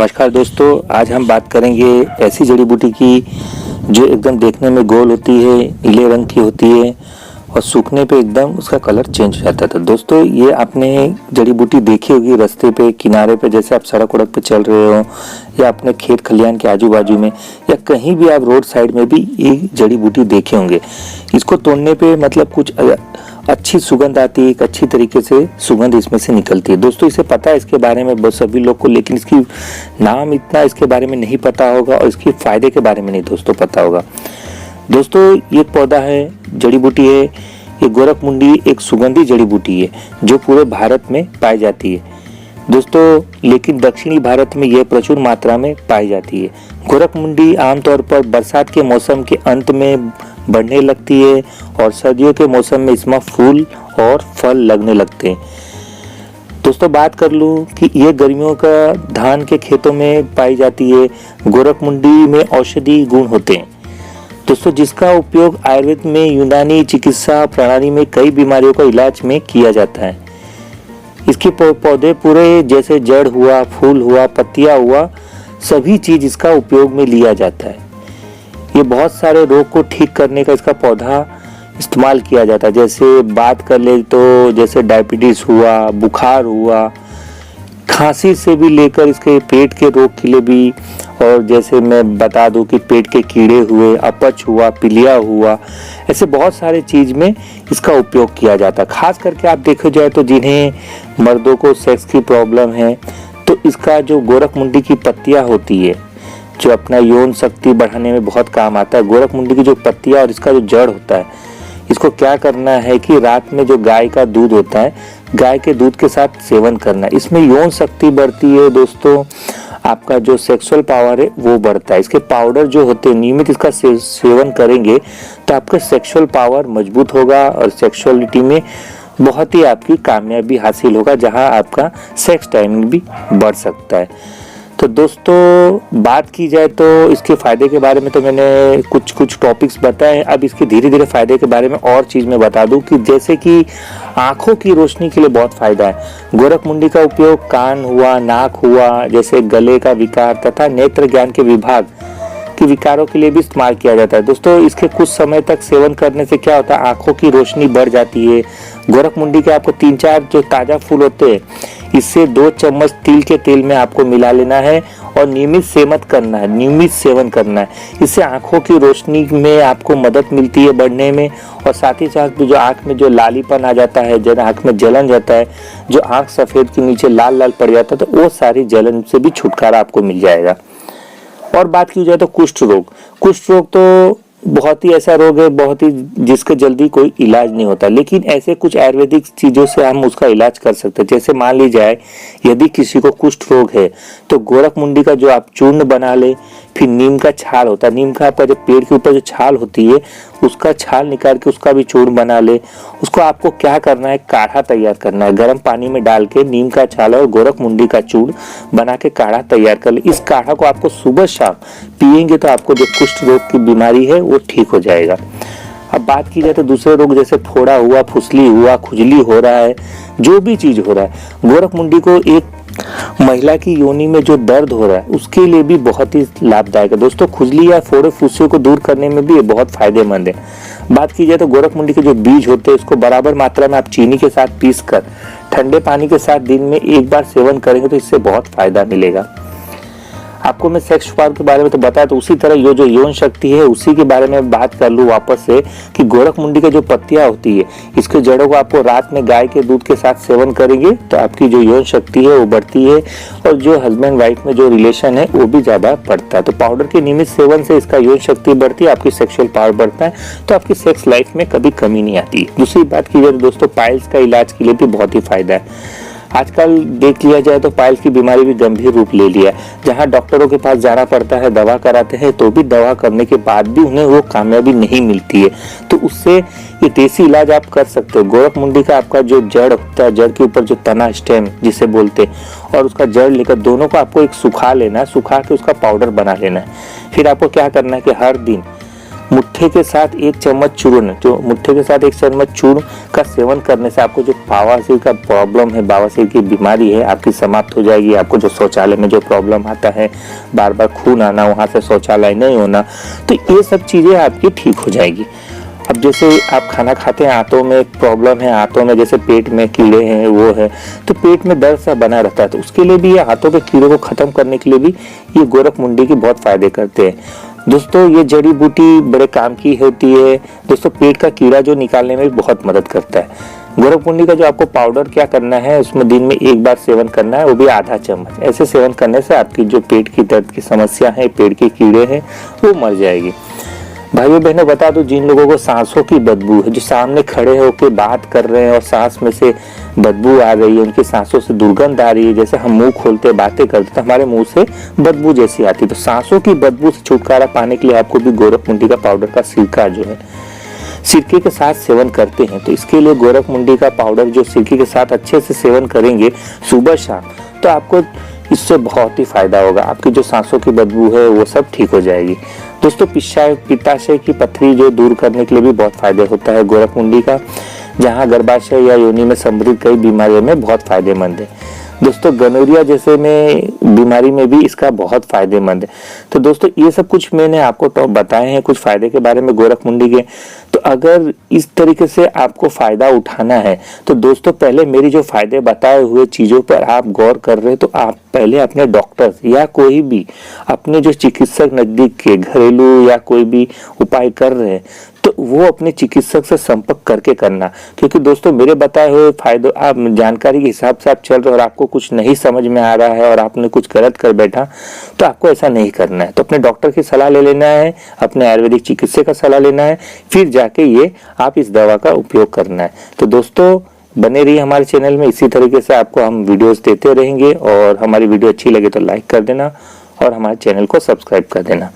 नमस्कार दोस्तों, आज हम बात करेंगे ऐसी जड़ी बूटी की जो एकदम देखने में गोल होती है, नीले रंग की होती है और सूखने पे एकदम उसका कलर चेंज हो जाता है। तो दोस्तों ये आपने जड़ी बूटी देखी होगी रास्ते पे, किनारे पे, जैसे आप सड़क वड़क पे चल रहे हो या अपने खेत खलियान के आजू बाजू में या कहीं भी आप रोड साइड में भी ये जड़ी बूटी देखे होंगे। इसको तोड़ने पे मतलब कुछ अच्छी सुगंध आती है, एक अच्छी तरीके से सुगंध इसमें से निकलती है। दोस्तों इसे पता है इसके बारे में बहुत सभी लोग को, लेकिन इसकी नाम इतना इसके बारे में नहीं पता होगा और इसके फायदे के बारे में नहीं दोस्तों पता होगा। दोस्तों ये पौधा है, जड़ी बूटी है, ये गोरखमुंडी एक सुगंधी जड़ी बूटी है जो पूरे भारत में पाई जाती है दोस्तों, लेकिन दक्षिणी भारत में यह प्रचुर मात्रा में पाई जाती है। गोरखमुंडी आमतौर पर बरसात के मौसम के अंत में बढ़ने लगती है और सर्दियों के मौसम में इसमें फूल और फल लगने लगते हैं। दोस्तों बात कर लूँ कि ये गर्मियों का धान के खेतों में पाई जाती है। गोरखमुंडी में औषधि गुण होते हैं दोस्तों, जिसका उपयोग आयुर्वेद में, यूनानी चिकित्सा प्रणाली में कई बीमारियों का इलाज में किया जाता है। इसके पौधे पूरे जैसे जड़ हुआ, फूल हुआ, पत्तियां हुआ, सभी चीज इसका उपयोग में लिया जाता है। ये बहुत सारे रोग को ठीक करने का इसका पौधा इस्तेमाल किया जाता है। जैसे बात कर ले तो जैसे डायबिटीज हुआ, बुखार हुआ, खांसी से भी लेकर इसके पेट के रोग के लिए भी, और जैसे मैं बता दूं कि पेट के कीड़े हुए, अपच हुआ, पीलिया हुआ, ऐसे बहुत सारे चीज में इसका उपयोग किया जाता है। खास करके आप देखो जाए तो जिन्हें मर्दों को सेक्स की प्रॉब्लम है तो इसका जो गोरखमुंडी की पत्तियां होती है जो अपना यौन शक्ति बढ़ाने में बहुत काम आता है। गोरखमुंडी की जो पत्तियां और इसका जो जड़ होता है, इसको क्या करना है कि रात में जो गाय का दूध होता है, गाय के दूध के साथ सेवन करना है। इसमें यौन शक्ति बढ़ती है दोस्तों, आपका जो सेक्सुअल पावर है वो बढ़ता है। इसके पाउडर जो होते हैं, नियमित इसका सेवन करेंगे तो आपका सेक्सुअल पावर मजबूत होगा और सेक्सुअलिटी में बहुत ही आपकी कामयाबी हासिल होगा, जहां आपका सेक्स टाइमिंग भी बढ़ सकता है। तो दोस्तों बात की जाए तो इसके फायदे के बारे में तो मैंने कुछ टॉपिक्स बताए। अब इसके धीरे धीरे फायदे के बारे में और चीज मैं बता दूं कि जैसे कि आंखों की रोशनी के लिए बहुत फायदा है। गोरखमुंडी का उपयोग कान हुआ, नाक हुआ, जैसे गले का विकार तथा नेत्र ज्ञान के विभाग के विकारों के लिए भी इस्तेमाल किया जाता है। दोस्तों इसके कुछ समय तक सेवन करने से क्या होता है, आंखों की रोशनी बढ़ जाती है। गोरखमुंडी के आपको 3-4 जो ताजा फूल होते हैं, इससे 2 चम्मच तिल के तेल में आपको मिला लेना है और नियमित सेवन करना है। इससे आंखों की रोशनी में आपको मदद मिलती है बढ़ने में, और साथ ही साथ जो आंख में जो लालीपन आ जाता है, जब आंख में जलन जाता है, जो आंख सफेद के नीचे लाल लाल पड़ जाता है, तो वो सारी जलन से भी छुटकारा आपको मिल जाएगा। और बात की जाए तो कुष्ठ रोग तो बहुत ही ऐसा रोग है, बहुत ही जिसका जल्दी कोई इलाज नहीं होता, लेकिन ऐसे कुछ आयुर्वेदिक चीजों से हम उसका इलाज कर सकते हैं। जैसे मान ली जाए यदि किसी को कुष्ठ रोग है तो गोरखमुंडी का जो आप चूर्ण बना ले, फिर नीम का छाल होता है, नीम का आपका जो पेड़ के ऊपर जो छाल होती है उसका छाल निकाल के उसका भी चूर्ण बना ले। उसको आपको क्या करना है, काढ़ा तैयार करना है। गर्म पानी में डाल के नीम का छाल और गोरखमुंडी का चूर्ण बना के काढ़ा तैयार कर ले। इस काढ़ा को आपको सुबह शाम पिएंगे तो आपको जो कुष्ठ रोग की बीमारी है वो ठीक हो जाएगा। अब बात की जाए तो दूसरे रोग जैसे फोड़ा हुआ, फुसली हुआ, खुजली हो रहा है, जो भी चीज हो रहा है, गोरखमुंडी को एक महिला की योनि में जो दर्द हो रहा है उसके लिए भी बहुत ही लाभदायक है दोस्तों। खुजली या फोड़े फुस्सियों को दूर करने में भी ये बहुत फायदेमंद है। बात की जाए तो गोरखमुंडी के जो बीज होते हैं उसको बराबर मात्रा में आप चीनी के साथ पीसकर ठंडे पानी के साथ दिन में एक बार सेवन करेंगे तो इससे बहुत फायदा मिलेगा। आपको मैं सेक्स पावर के बारे में तो बताया, तो उसी तरह ये जो यौन शक्ति है उसी के बारे में बात कर लूँ वापस से कि गोरखमुंडी की जो पत्तियां होती है, इसके जड़ों को आपको रात में गाय के दूध के साथ सेवन करेंगे तो आपकी जो यौन शक्ति है वो बढ़ती है और जो हस्बैंड वाइफ में जो रिलेशन है वो भी ज्यादा बढ़ता है। तो पाउडर के नियमित सेवन से इसका यौन शक्ति बढ़ती है, आपकी सेक्सुअल पावर बढ़ता है, तो आपकी सेक्स लाइफ में कभी कमी नहीं आती। दूसरी बात की जाए दोस्तों, पाइल्स का इलाज के लिए भी बहुत ही फायदा है। आजकल देख लिया जाए तो पाइल्स की बीमारी भी गंभीर रूप ले लिया, जहां डॉक्टरों के पास जाना पड़ता है, दवा कराते हैं, तो भी दवा करने के बाद भी उन्हें वो कामयाबी नहीं मिलती है। तो उससे ये देसी इलाज आप कर सकते हो। गोरखमुंडी का आपका जो जड़ होता है, जड़ के ऊपर जो तना, स्टेम जिसे बोलते हैं, और उसका जड़ लेकर दोनों को आपको एक सुखा लेना है, सुखा के उसका पाउडर बना लेना है। फिर आपको क्या करना है कि हर दिन मुट्ठे के साथ 1 चम्मच चूर्ण, जो मुट्ठे के साथ 1 चम्मच चूर्ण का सेवन करने से आपको जो बवासीर का प्रॉब्लम है, बवासीर की बीमारी है, आपकी समाप्त हो जाएगी। आपको जो शौचालय में जो प्रॉब्लम आता है, बार बार खून आना, वहां से शौचालय नहीं होना, तो ये सब चीजें आपकी ठीक हो जाएगी। अब जैसे आप खाना खाते हैं, आंतों में प्रॉब्लम है, आंतों में जैसे पेट में कीड़े हैं, वो है, तो पेट में दर्द सा बना रहता है, तो उसके लिए भी ये आंतों के कीड़ों को खत्म करने के लिए भी ये गोरख मुंडी के बहुत फायदे करते हैं। दोस्तों ये जड़ी बूटी बड़े काम की होती है। दोस्तों पेट का कीड़ा जो निकालने में भी बहुत मदद करता है। गोरख मुंडी का जो आपको पाउडर क्या करना है, उसमें दिन में 1 बार सेवन करना है, वो भी आधा चम्मच। ऐसे सेवन करने से आपकी जो पेट की दर्द की समस्या है, पेट के कीड़े हैं, वो मर जाएगी। भाइयों बहनों बता दो, जिन लोगों को सांसों की बदबू है, जो सामने खड़े होकर बात कर रहे हैं और सांस में से बदबू आ रही है, उनकी सांसों से दुर्गंध आ रही है, जैसे हम मुंह खोलते बातें करते तो हमारे मुंह से बदबू जैसी आती, तो सांसों की बदबू से छुटकारा पाने के लिए आपको भी गोरख मुंडी का पाउडर का सिरका जो है, सिरके के साथ सेवन करते हैं, तो इसके लिए गोरख मुंडी का पाउडर जो सिरके के साथ अच्छे से सेवन करेंगे सुबह शाम, तो आपको इससे बहुत ही फायदा होगा। आपकी जो सांसों की बदबू है वो सब ठीक हो जाएगी। दोस्तों पित्ताशय की पथरी जो दूर करने के लिए भी बहुत फायदे होता है गोरख मुंडी का, जहां गर्भाशय या योनि में संबंधित कई बीमारियों में बहुत फायदेमंद है। दोस्तों गनोरिया जैसे में बीमारी में भी इसका बहुत फायदेमंद है। तो दोस्तों ये सब कुछ मैंने आपको तो बताए हैं कुछ फायदे के बारे में गोरख मुंडी के। तो अगर इस तरीके से आपको फायदा उठाना है तो दोस्तों पहले मेरी जो फायदे बताए हुए चीजों पर आप गौर कर रहे हैं, तो आप पहले अपने डॉक्टर या कोई भी अपने जो चिकित्सक नजदीक के घरेलू या कोई भी उपाय कर रहे हैं, तो वो अपने चिकित्सक से संपर्क करके करना। क्योंकि दोस्तों मेरे बताए हुए फायदों आप जानकारी के हिसाब से आप चल रहे हो और आपको कुछ नहीं समझ में आ रहा है और आपने कुछ गलत कर बैठा, तो आपको ऐसा नहीं करना है। तो अपने डॉक्टर की सलाह ले लेना है, अपने आयुर्वेदिक चिकित्सक का सलाह लेना है, फिर जाके ये आप इस दवा का उपयोग करना है। तो दोस्तों बने रहिए हमारे चैनल में, इसी तरीके से आपको हम वीडियोस देते रहेंगे। और हमारी वीडियो अच्छी लगे तो लाइक कर देना और हमारे चैनल को सब्सक्राइब कर देना।